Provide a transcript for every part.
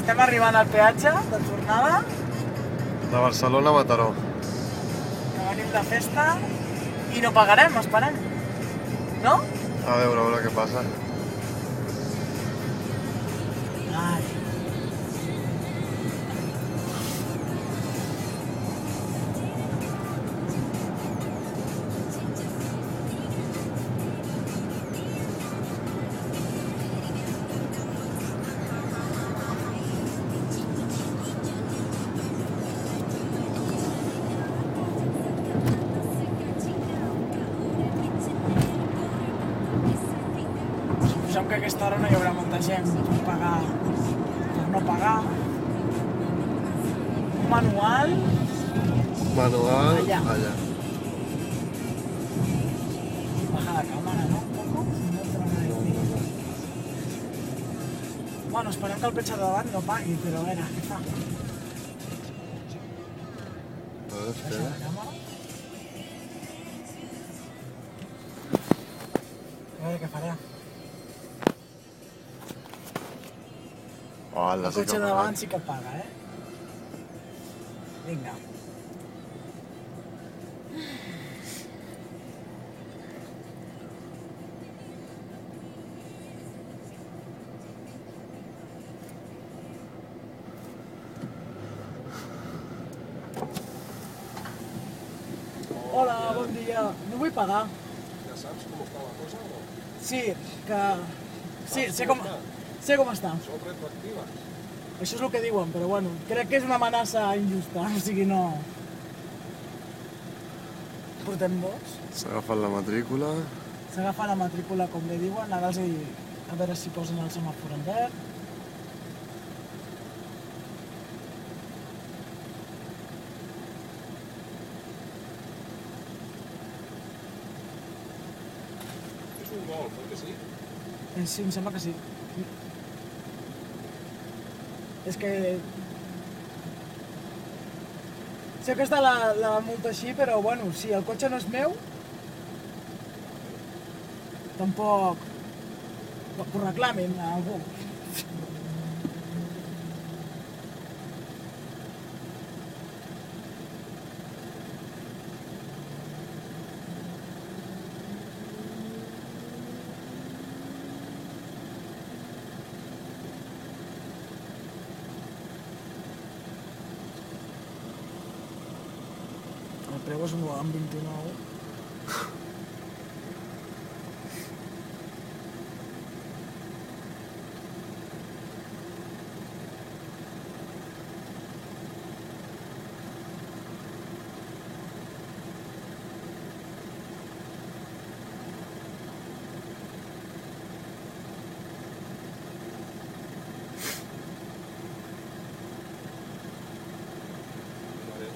Estem arribant al peatge de tornada. De Barcelona a Mataró. Que venim de festa i no pagarem, esperem. No? A veure què passa. Ai. Suposem que a aquesta hora no hi haurà molta gent per no pagar. Un manual. Manual, allà. Baja la càmera, no? Un poco. Bueno, esperem que el petxe de davant no pagui, però a veure, què fa? Baixa la càmera. A veure què farà. Hola, El cotxe de davant sí que paga, Vinga. Hola, bon dia. No vull pagar. Ja saps com està la cosa o no? Sí, que... Sí, sé com està. Són retroactives. Això és el que diuen, però bueno, crec que és una amenaça injusta, o sigui, no... Portem dos. S'ha agafat la matrícula. S'agafa la matrícula, com bé diuen, ara els a veure si posen el semàfor en verd. És un golf, oi que sí? Sí, em sembla que sí. És que... Sé que està la multa així, però bueno, si el cotxe no és meu, tampoc... que ho reclamin a algú. El preu és un 1,29.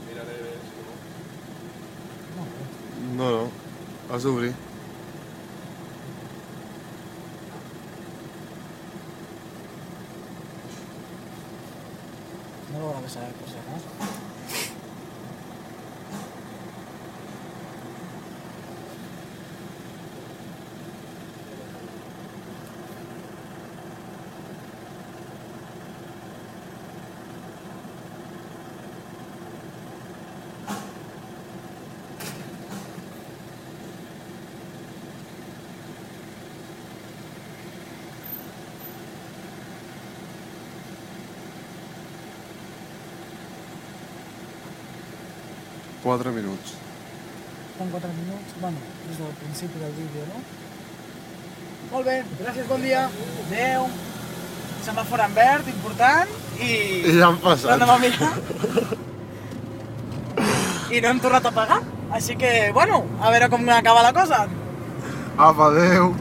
Miraré si no. No, has d'obrir. No lo habrá que saber, por si acaso. Quatre minuts. Estan 4 minuts, bueno, des del principi del vídeo, no? Molt bé, gràcies, bon dia. Adéu. Semàfor en verd, important, i... I ja han passat. L'endemà mirar. I no hem tornat a pagar. Així que, bueno, a veure com acaba la cosa. Apa, adéu.